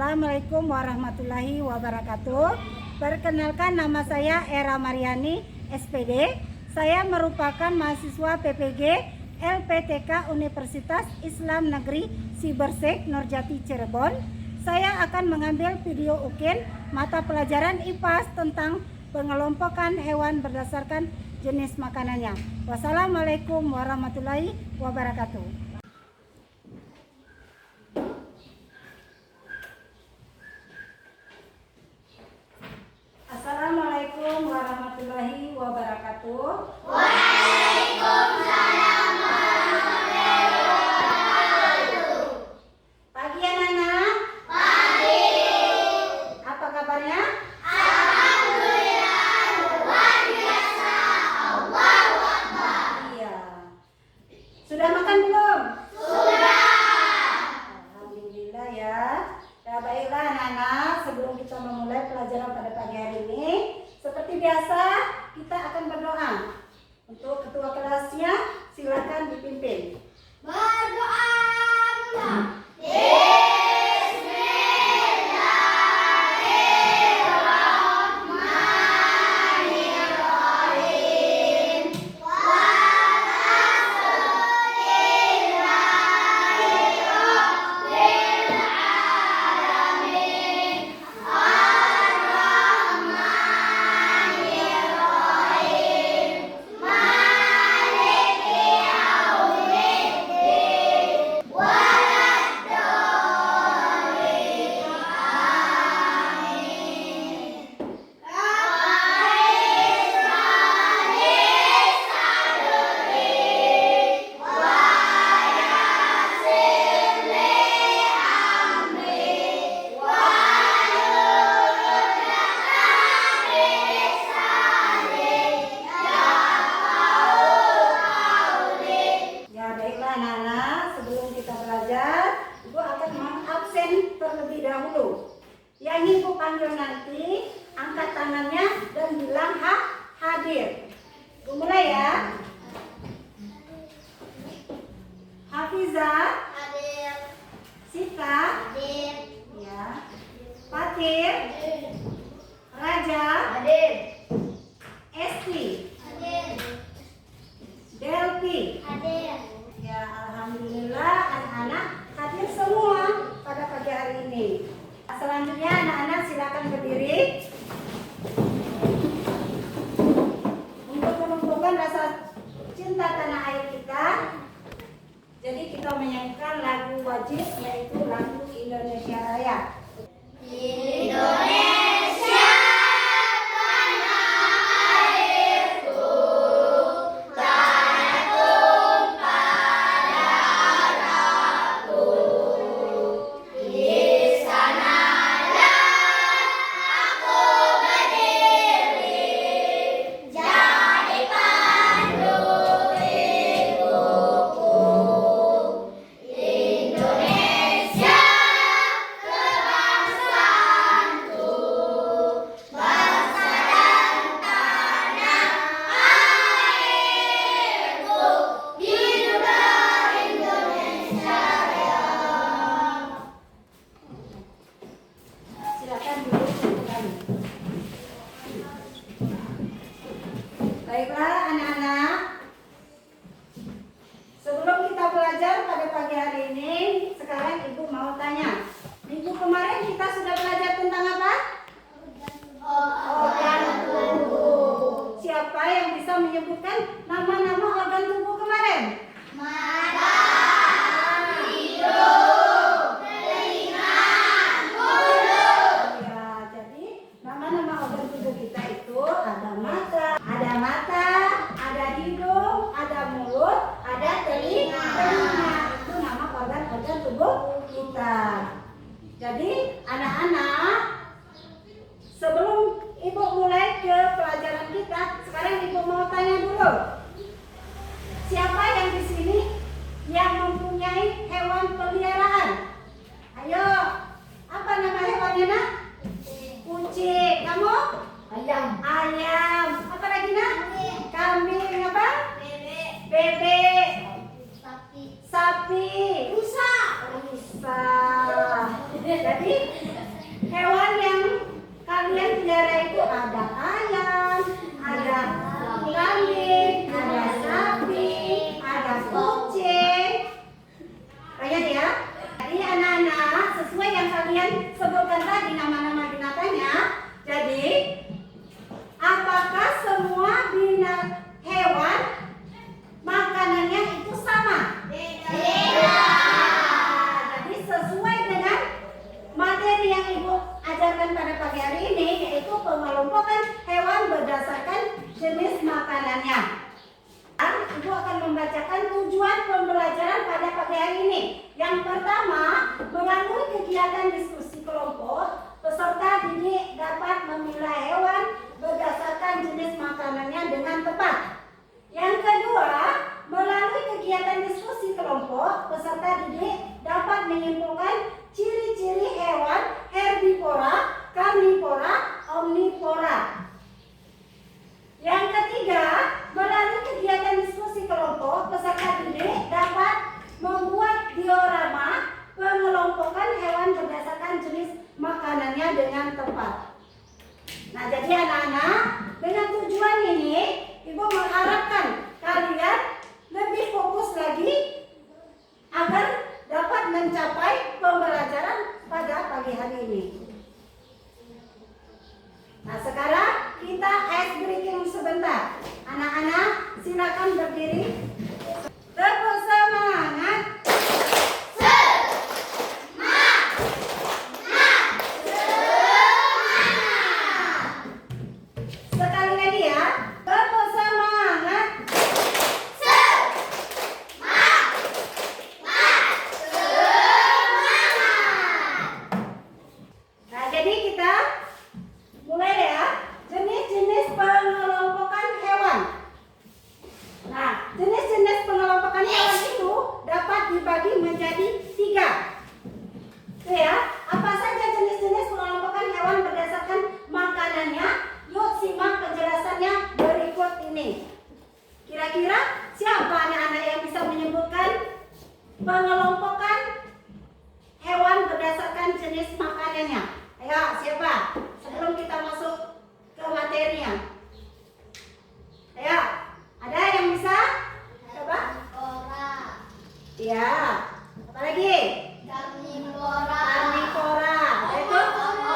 Assalamualaikum warahmatullahi wabarakatuh. Perkenalkan, nama saya Era Mariani, SPD. Saya merupakan mahasiswa PPG LPTK Universitas Islam Negeri Sibersek Nurjati Cirebon. Saya akan mengambil video UKIN mata pelajaran IPAS tentang pengelompokan hewan berdasarkan jenis makanannya. Wassalamualaikum warahmatullahi wabarakatuh. Assalamualaikum warahmatullahi wabarakatuh. Waalaikumsalam warahmatullahi wabarakatuh. Pagi anak-anak. Pagi. Apa kabarnya? Alhamdulillah luar biasa. Allahu Akbar. Iya. Sudah makan belum? Sudah. Alhamdulillah ya. Ya baiklah anak-anak, sebelum kita memulai pelajaran pada pagi hari ini, seperti biasa kita akan berdoa. Untuk ketua kelasnya silakan dipimpin. Berdoa dulu. Terlebih dahulu, yang ibu panggil nanti angkat tangannya dan bilang hadir. Mulai ya. Hafizah, Hadir. Sita, Hadir. ya. Fatir, Raja, Hadir. Esti, Hadir. Delpi. Hadir. Ya, alhamdulillah anak-anak hadir semua pada pagi hari ini. Selanjutnya anak-anak silakan berdiri untuk menumbuhkan rasa cinta tanah air kita. Jadi kita menyanyikan lagu wajib, yaitu lagu Indonesia Raya. Indonesia tanah airku, tanah tumpah darahku. Di sanalah aku berdiri, jadi pandu hidupku. Indonesia kebangsaanku, bangsa dan tanah airku. Hiduplah Indonesia Raya. Silakan duduk kembali. Baiklah anak-anak, sebelum kita belajar pada pagi hari ini, sekarang ibu mau tanya. Minggu kemarin kita sudah belajar tentang apa? Organ tubuh. Siapa yang bisa menyebutkan nama-nama organ tubuh kemarin? Mata, hidung, telinga, mulut. Ya, jadi nama-nama organ tubuh kita itu ada ada hidung, ada mulut, ada telinga. Itu nama organ-organ tubuh kita. Jadi anak-anak, sebelum ibu mulai ke pelajaran kita, sekarang ibu mau tanya dulu. Siapa yang di sini yang mempunyai hewan peliharaan? Ayo, apa nama hewannya nak? Kucing. Kamu? Ayam. Ayam. Apa lagi nak? Kambing. Apa? Bebek. Bebek. Sapi. Sapi. Rusa. Rusa. Jadi hewan yang kalian pelihara itu ada ayam, ada kambing, ada sapi, ada kucing. Banyak ya. Jadi anak-anak sesuai yang kalian sebutkan tadi nama-nama binatangnya. Jadi apakah semua hewan makanannya itu sama? Beda. Jadi sesuai dengan materi yang Ibu ajarkan pada pagi hari ini, yaitu pengelompokan hewan berdasarkan jenis makanannya. Ibu akan membacakan tujuan pembelajaran pada pagi hari ini. Yang pertama, melalui kegiatan diskusi kelompok, peserta didik dapat memilah hewan berdasarkan jenis makanannya dengan tepat. Yang kedua, melalui kegiatan diskusi kelompok, peserta didik dapat menyimpulkan ciri-ciri hewan herbivora, karnivora, omnivora. Yang ketiga, melalui kegiatan diskusi kelompok, peserta didik dapat membuat diorama pengelompokan hewan berdasarkan jenis makanannya dengan tepat. Nah, jadi anak-anak, dengan tujuan ini, Ibu mengharapkan kalian lebih fokus lagi agar dapat mencapai pembelajaran pada pagi hari ini. Nah, sekarang kita ice breaking sebentar. Anak-anak, silakan berdiri. Tepuk semangat. Sekali lagi ya. Tepuk semangat. Nah, jadi kita mulai ya. Jenis-jenis pengelompokan hewan. Nah, jenis-jenis pengelompokan hewan itu dapat dibagi menjadi 3. Tuh ya, apa saja jenis-jenis pengelompokan hewan berdasarkan makanannya? Yuk simak penjelasannya berikut ini. Kira-kira siapa anak-anak yang bisa menyebutkan pengelompokan hewan berdasarkan jenis makanannya? Ayo, siapa? Sebelum kita masuk ke materinya. Ayo, ada yang bisa? Coba? Iya. Apa lagi? Karnivora. Karnivora. Itu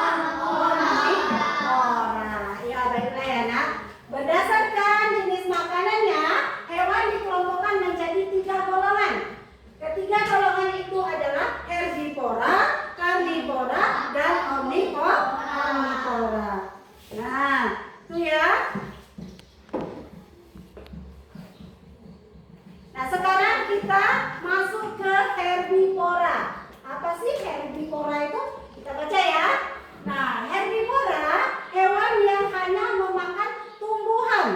omnivora. Ya, baiklah ya nak. Berdasarkan jenis makanannya, hewan dikelompokkan menjadi 3 golongan. Ketiga golongan itu adalah herbivora, karnivora, dan omnivora. Nah, itu ya. Nah, sekarang kita masuk ke herbivora. Apa sih herbivora itu? Kita baca ya. Nah, herbivora hewan yang hanya memakan tumbuhan.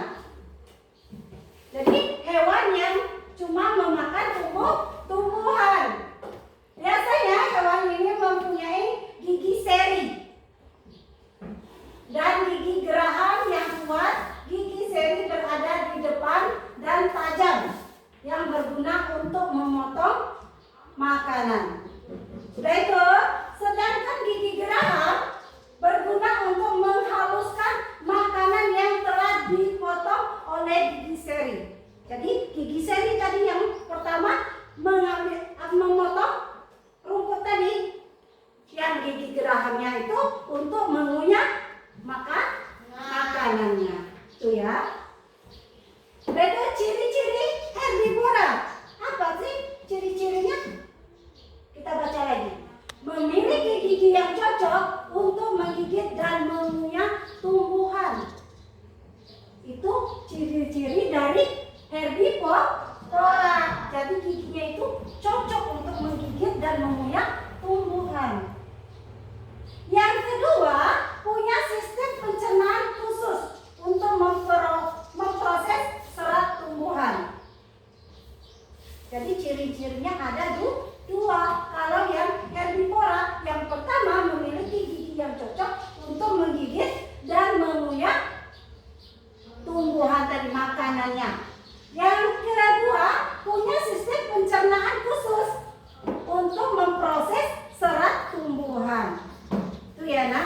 Jadi hewan yang cuma memakan tumbuhan. Biasanya hewan ini mempunyai gigi seri dan gigi geraham yang kuat. Gigi seri berada di depan dan tajam yang berguna untuk memotong makanan. Sudah itu, sedangkan gigi geraham berguna untuk menghaluskan makanan yang telah dipotong oleh gigi seri. Jadi gigi seri tadi yang pertama memotong rumput tadi, yang gigi gerahamnya itu untuk mengunyah makanannya. Tuh ya. Itu ciri-ciri herbivora. Apa sih ciri-cirinya? Kita baca lagi. Memiliki gigi yang cocok untuk menggigit dan mengunyah tumbuhan. Itu ciri-ciri dari herbivora. Jadi giginya itu cocok untuk menggigit dan mengunyah tumbuhan. Yang kedua, punya sistem pencernaan khusus untuk memproses serat tumbuhan. Jadi ciri-cirinya ada 2. Kalau yang herbivora, yang pertama memiliki gigi yang cocok untuk menggigit dan mengunyah tumbuhan tadi makanannya. Yang kedua, punya sistem pencernaan khusus untuk memproses serat tumbuhan. Itu ya nak.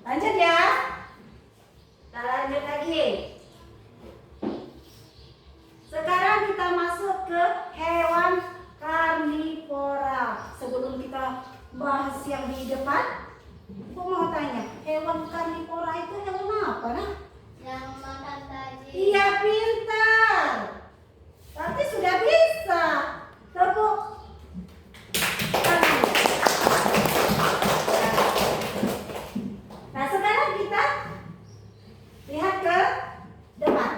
Lanjut ya. Kita lanjut lagi. Sekarang kita masuk ke hewan karnivora. Sebelum kita bahas yang di depan, aku mau tanya, hewan karnivora itu hewan apa, nah? Yang makan daging. Iya, pintar. Berarti sudah bisa. Tepuk. Nah, sekarang kita lihat ke depan.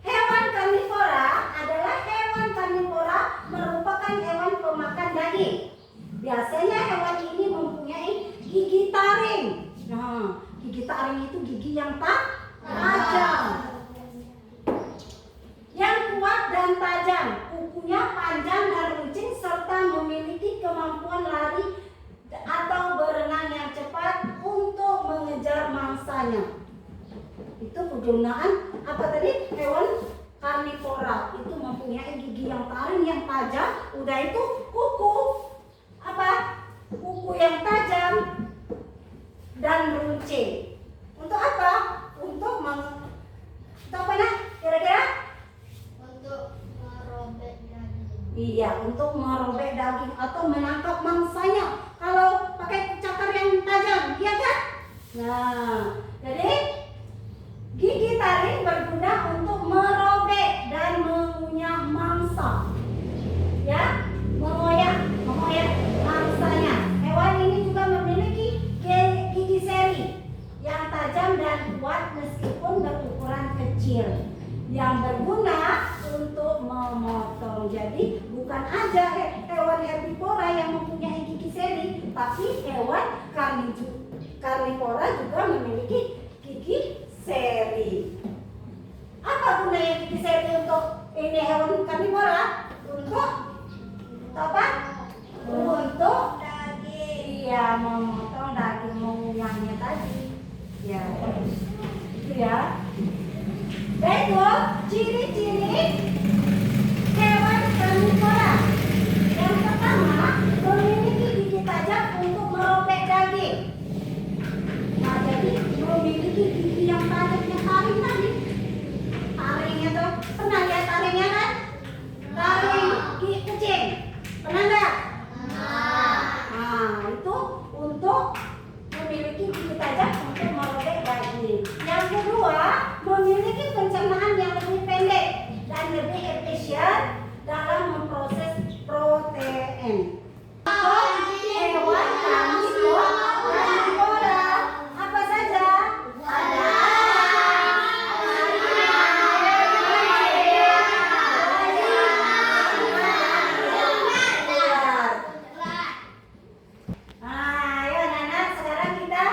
Hewan karnivora adalah hewan karnivora merupakan hewan pemakan daging. Biasanya hewan ini mempunyai gigi taring. Nah, gigi taring itu gigi yang tajam, yang kuat dan tajam. Kukunya panjang dan runcing serta memiliki kemampuan lari atau berenang yang cepat untuk mengejar mangsanya. Itu kegunaan apa tadi? Hewan karnivora itu mempunyai gigi yang taring, yang tajam. Udah itu kuku apa? Kuku yang tajam dan runcing. Untuk apa? Untuk apa nah? Kira-kira? Untuk merobek daging. Iya, untuk merobek daging atau menangkap mangsanya. Kalau pakai cakar yang tajam, iya kan? Nah, jadi gigi taring berguna untuk merobek dan mengunyah mangsa. Ya, mengoyak mangsanya. Hewan ini juga memiliki gigi seri yang tajam dan kuat meskipun berukuran kecil, yang berguna untuk memotong. Jadi bukan aja hewan herbivora yang mempunyai gigi seri, tapi hewan karnivora juga memiliki gigi seri. Apa gunanya gigi seri untuk ini hewan karnivora? Untuk apa? Untuk daging. Iya, memotong daging, mengunyahnya tadi. Ya, itu ya. Yaitu ciri-ciri hewan karnivora. Yang pertama, memiliki gigi tajam untuk merobek daging. Nah, jadi memiliki gigi yang tajam, yang taring tadi. Taringnya tuh, pernah lihat taringnya kan? Taring gigi kucing. Pernah nggak? Nah, itu untuk memiliki gigi tajam untuk merobek daging. Yang kedua, memiliki pencernaan yang lebih pendek dan lebih efisien dalam memproses protein. Hewan karnivora apa saja? Nah, ayo anak-anak, sekarang kita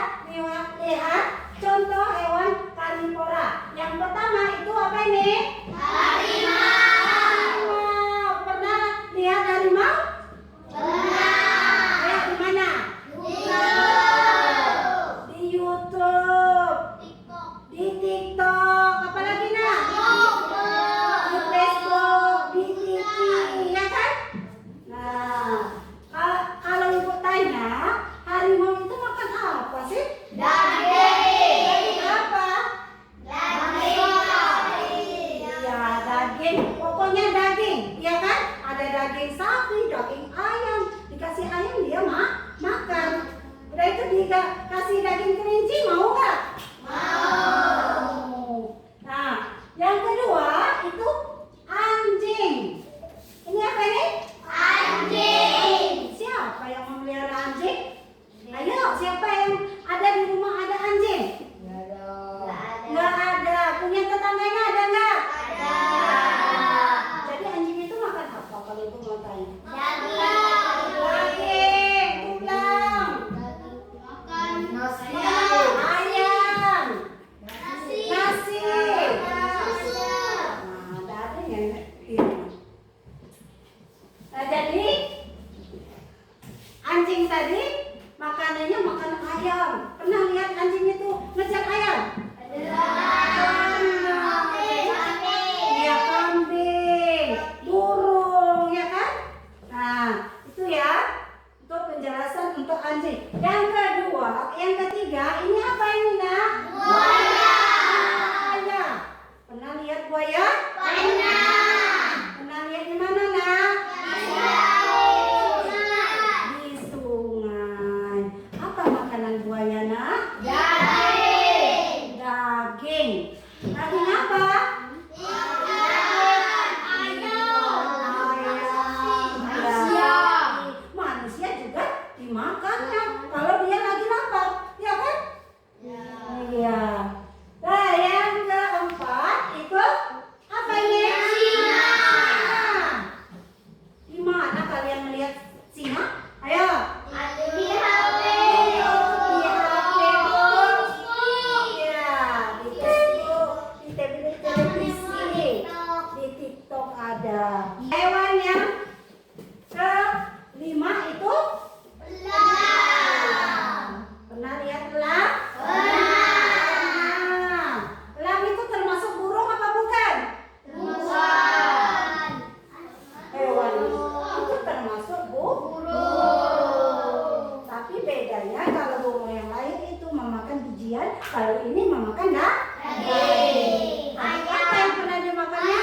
lihat contoh hewan karnivora. Yang pertama itu apa ini? Harimau. Pernah lihat harimau? Lihat di mana? Di YouTube, di TikTok, apa lagi nah? Di Facebook, di TV, ya kan? Nah, kalau ibu tanya, harimau itu makan apa sih? Daging apa? Iya, daging. Pokoknya daging, ya kan? Ada daging sapi, daging ayam. Dikasih ayam dia makan. Udah itu dikasih daging kelinci, mau nggak? Mau. Nah, yang kedua itu anjing. Ini apa ini? Siapa yang memelihara anjing? Ayo, siapa yang ada di rumah ada anjing? Nggak ada. Punya tetangganya ada nggak? Jadi anjing itu makan apa kalau ibu mau tanya? Daging, tulang, ayam, nasi. Nah, daging ya. Nah, jadi anjing tadi makanannya makan ayam. Pernah lihat anjing itu ngejar ayam? Iya, kambing, burung, ya kan? Nah, itu ya untuk penjelasan untuk anjing. Yang kedua, yang ketiga makanan buaya nak? Daging. Daging. Daging apa? Manusia juga dimakannya kalau dia lagi lapar, ya kan? Iya. Nah, yang keempat itu apa ini? Singa. Di mana kalian melihat singa? Ayo. Di HP. Iya, di Facebook, di televisi, di TikTok ada. Hewan yang kelima itu pernah lihat elang? Elang itu termasuk burung apa bukan? Hewan itu termasuk burung. Tapi bedanya kalau burung yang lain itu memakan bijian, kalau ini memakan daging. Apa yang pernah dimakannya?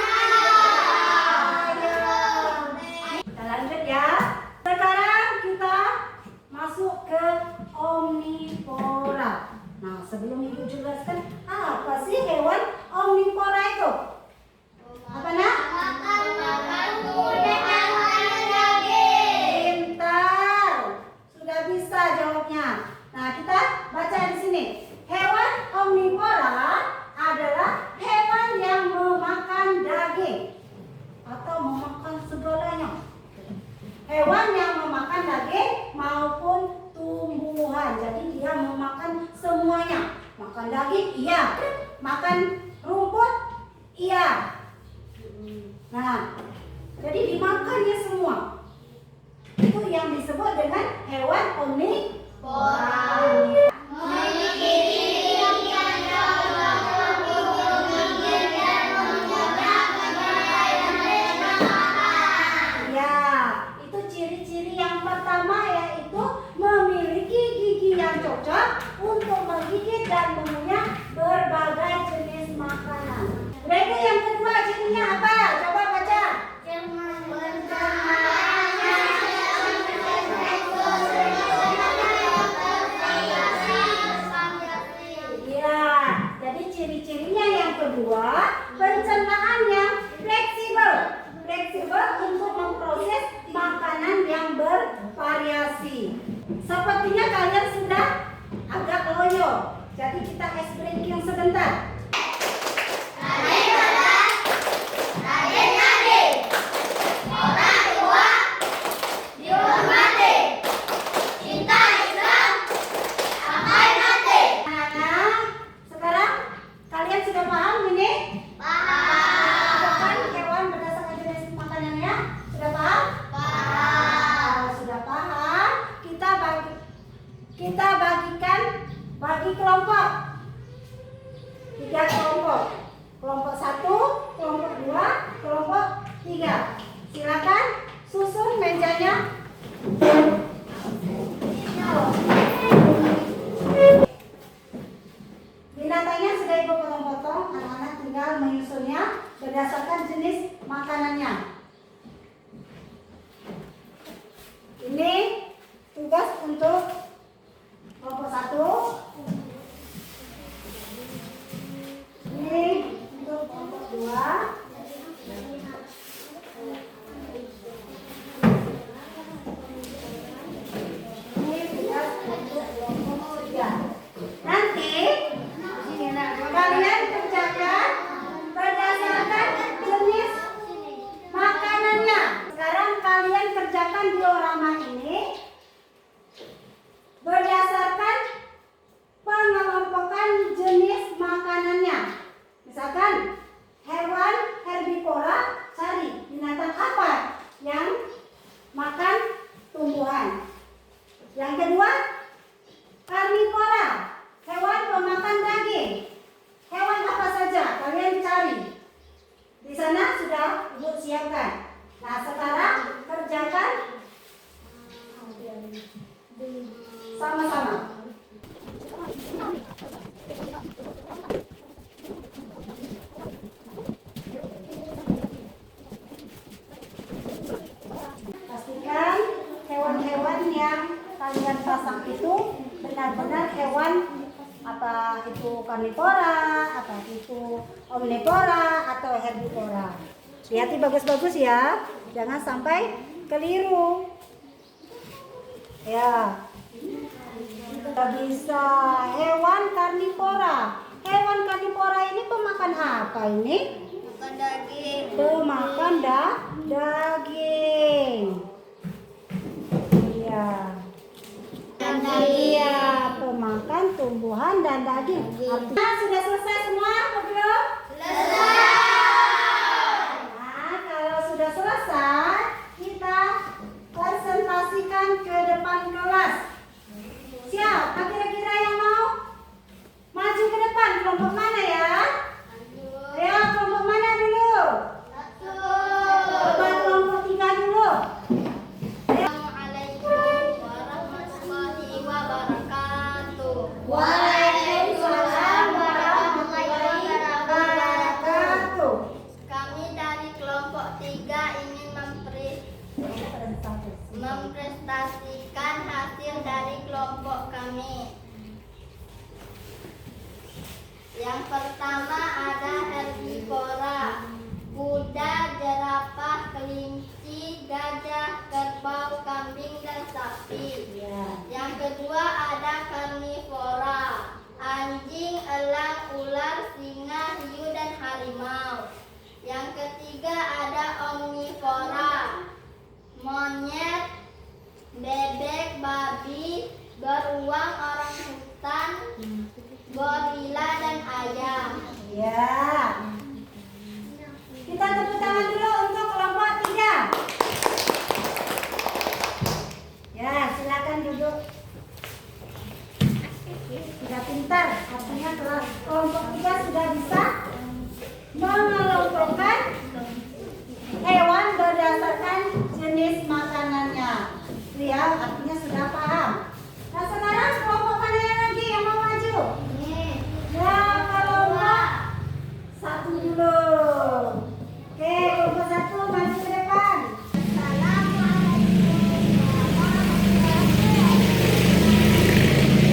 Ayam. Kita lanjut ya. Sekarang kita masuk ke omnivora. Nah, sebelum Ibu jelaskan apa sih hewan omnivora itu? Apa nak? Pintar. Sudah bisa jawabnya. Nah, kita baca di sini. Hewan omnivora adalah hewan yang memakan daging atau memakan segalanya. Hewan yang memakan daging maupun tumbuhan. Jadi dia memakan semuanya. Makan daging, iya. Makan rumput, iya. Nah, jadi dimakannya semua. Itu yang disebut dengan hewan omnivora. Ya, itu ciri-ciri yang pertama yaitu memiliki gigi yang cocok untuk menggigit dan mengunyah berbagai jenis makanan. Berikut yang kedua cirinya apa? Coba baca. Ya, jadi ciri-cirinya yang kedua, pencernaan yang fleksibel. Fleksibel untuk memproses makanan yang bervariasi. Sepertinya kalian sudah agak loyo. Jadi kita ice breaking sebentar. Anak-anak, sekarang kalian sudah paham ini? Bukan hewan berdasarkan jenis makanannya? Sudah paham? Sudah paham? Kita bagi kelompok. 3 kelompok. Kelompok 1, kelompok 2, kelompok 3. Silakan susun mejanya. Binatangnya sudah Ibu potong-potong, anak-anak tinggal menyusunnya berdasarkan jenis makanannya. Ini tugas untuk kelompok 1. Ini untuk kelompok 2. Ini tugas untuk kelompok 3. Nanti kalian kerjakan berdasarkan jenis makanan. hewan, apa itu karnivora, apa itu omnivora atau herbivora. Lihat bagus-bagus ya, jangan sampai keliru. Ya, kita bisa hewan karnivora. Hewan karnivora ini pemakan apa ini? Makan daging. Pemakan daging. Iya. Iya, pemakan tumbuhan dan daging. Artinya sudah selesai semua, Bro? Selesai. Nah, kalau sudah selesai, kita presentasikan ke depan kelas. Siapa kira-kira yang mau maju ke depan? Kelompok mana ya? Ayo, kelompok mana dulu? Coba kelompok 3 dulu. Assalamualaikum warahmatullahi wabarakatuh. Waalaikumsalam warahmatullahi wabarakatuh. Kami dari kelompok 3 ingin mempresentasikan hasil dari kelompok kami. Yang pertama ada herbivora, kuda, jerapah, kelinci, gajah, kerbau, kambing, dan sapi. Yang kedua ada karnivora, anjing, elang, ular, singa, hiu, dan harimau. Yang ketiga ada omnivora, monyet, bebek, babi, beruang, orangutan, gorila, dan ayam. Ya. Kita tepuk tangan dulu untuk kelompok 3. Ya, silakan duduk. Sudah pintar, artinya kelompok 3 sudah bisa mengelompokkan hewan berdasarkan jenis makanannya. Ya, artinya sudah paham. Nah, sekarang kelompok mana yang lagi yang mau maju? Ya, kelompok 1 dulu. Oke, kelompok 1 maju ke depan.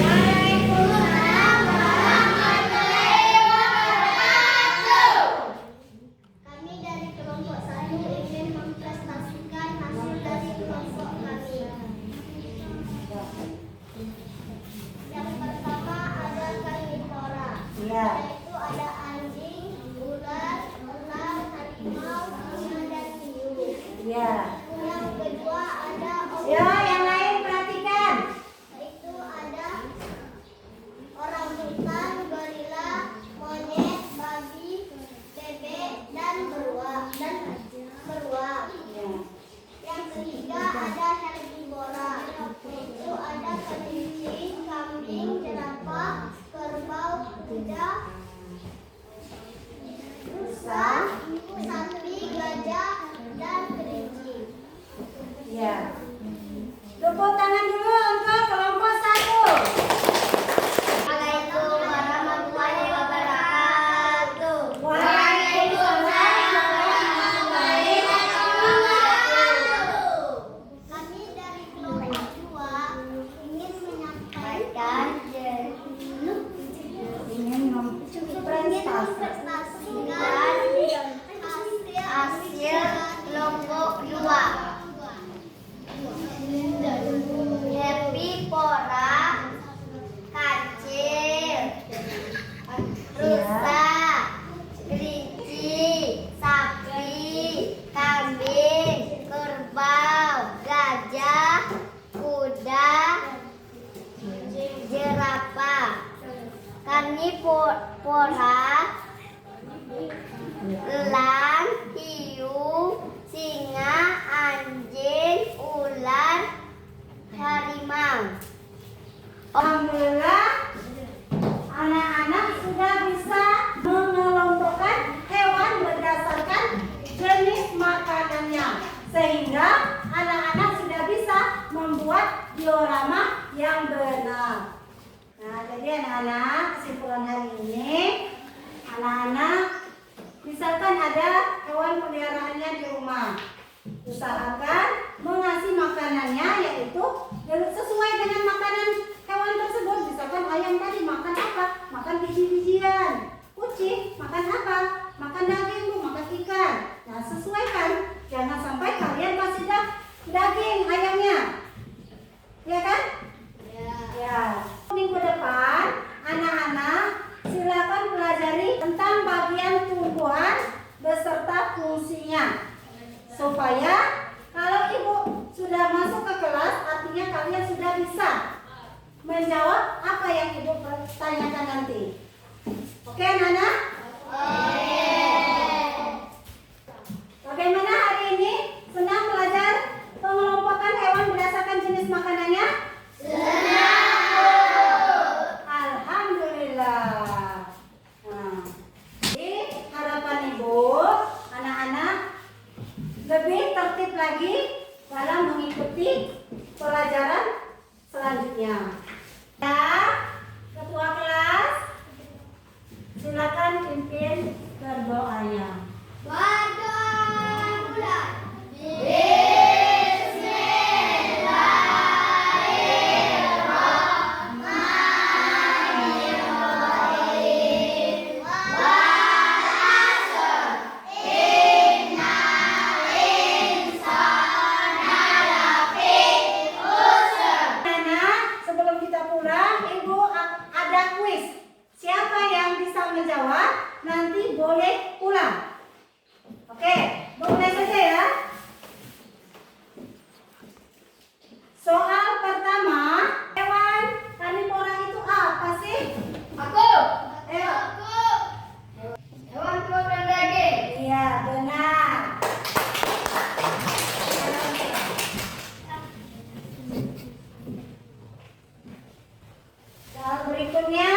Waalaikumsalam warahmatullahi wabarakatuh. Kami dari kelompok 1 ingin mempresentasikan hasil dari kelompok kami. Yang pertama ada karnivora, Ya. yaitu ada anjing, ular, elang, harimau, singa, dan hiu. Ya. Yang kedua ada Ya, yang lain perhatikan. yaitu ada orangutan, gorila, monyet, babi, bebek, dan beruang. Ya. Yang ketiga ada herbivora, yaitu ada kelinci, kambing, jerapah, kerbau, kuda, rusa, sapi, gajah, dan kelinci. Ya. Tepuk tangan dulu untuk kelompok 1. Assalamualaikum warahmatullahi wabarakatuh. Waalaikumsalam warahmatullahi wabarakatuh. Kami dari kelompok 2 ingin menyampaikan Ingin mempresentasikan hasil kelompok 2. Herbivora, kancil, rusa, kelinci, sapi, kambing, kerbau, gajah, kuda, jerapah, karnivora, elang, hiu, singa, anjing, ular, harimau. Alhamdulillah, anak-anak sudah bisa mengelompokkan hewan berdasarkan jenis makanannya, sehingga anak-anak sudah bisa membuat diorama yang benar. Nah, jadi anak-anak, kesimpulan hari ini, anak-anak misalkan ada hewan peliharaannya di rumah, usahakan mengasih makanannya yaitu sesuai dengan makanan hewan tersebut. Misalkan ayam selanjutnya. Supaya kalau ibu sudah masuk ke kelas, artinya kalian sudah bisa menjawab apa yang ibu tanyakan nanti. Oke, anak-anak? Bagaimana hari ini? Senang belajar pengelompokan hewan berdasarkan jenis makanannya? Alhamdulillah. Nah, jadi harapan ibu, anak-anak lebih tertib lagi dalam mengikuti pelajaran selanjutnya. Ya, ketua kelas, silakan pimpin berdoanya. Sebelum kita pulang, ibu ada kuis. Siapa yang bisa menjawab, nanti boleh pulang. Oke, mulai saja ya. Soal pertama, hewan karnivora itu apa sih? Ayo. Hewan kuat dan daging. Iya, benar. Soal berikutnya,